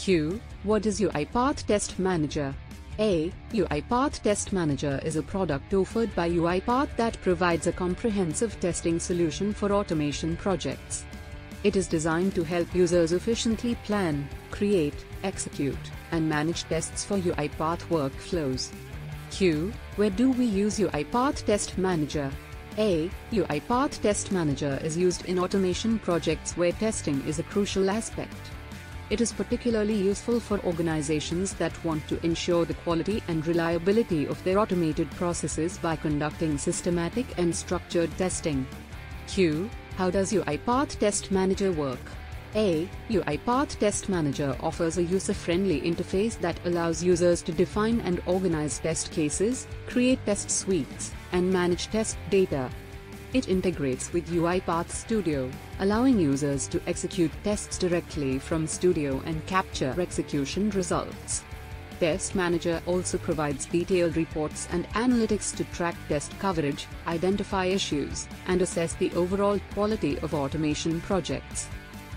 Q. What is UiPath Test Manager? A. UiPath Test Manager is a product offered by UiPath that provides a comprehensive testing solution for automation projects. It is designed to help users efficiently plan, create, execute, and manage tests for UiPath workflows. Q. Where do we use UiPath Test Manager? A. UiPath Test Manager is used in automation projects where testing is a crucial aspect. It is particularly useful for organizations that want to ensure the quality and reliability of their automated processes by conducting systematic and structured testing. Q. How does UiPath Test Manager work? A. UiPath Test Manager offers a user-friendly interface that allows users to define and organize test cases, create test suites, and manage test data. It integrates with UiPath Studio, allowing users to execute tests directly from Studio and capture execution results. Test Manager also provides detailed reports and analytics to track test coverage, identify issues, and assess the overall quality of automation projects.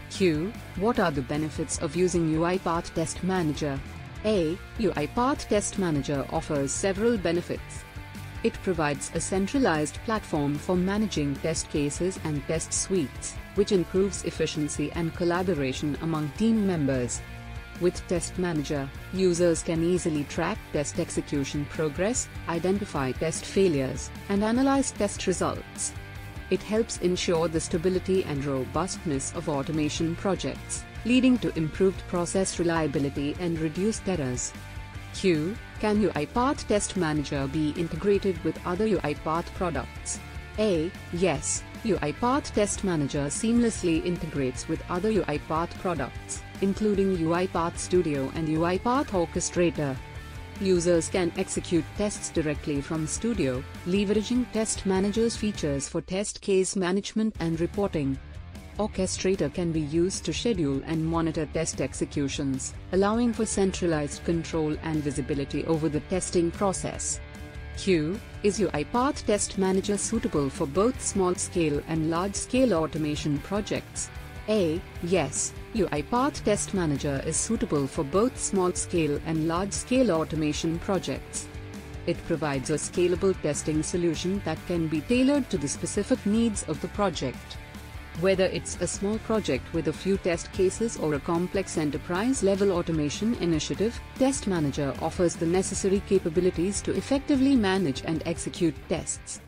Q. What are the benefits of using UiPath Test Manager? A. UiPath Test Manager offers several benefits. It provides a centralized platform for managing test cases and test suites, which improves efficiency and collaboration among team members. With Test Manager, users can easily track test execution progress, identify test failures, and analyze test results. It helps ensure the stability and robustness of automation projects, leading to improved process reliability and reduced errors. Q. Can UiPath Test Manager be integrated with other UiPath products? A. Yes, UiPath Test Manager seamlessly integrates with other UiPath products, including UiPath Studio and UiPath Orchestrator. Users can execute tests directly from Studio, leveraging Test Manager's features for test case management and reporting. Orchestrator can be used to schedule and monitor test executions, allowing for centralized control and visibility over the testing process. Q. Is UiPath Test Manager suitable for both small-scale and large-scale automation projects? A. Yes, UiPath Test Manager is suitable for both small-scale and large-scale automation projects. It provides a scalable testing solution that can be tailored to the specific needs of the project. Whether it's a small project with a few test cases or a complex enterprise-level automation initiative, Test Manager offers the necessary capabilities to effectively manage and execute tests.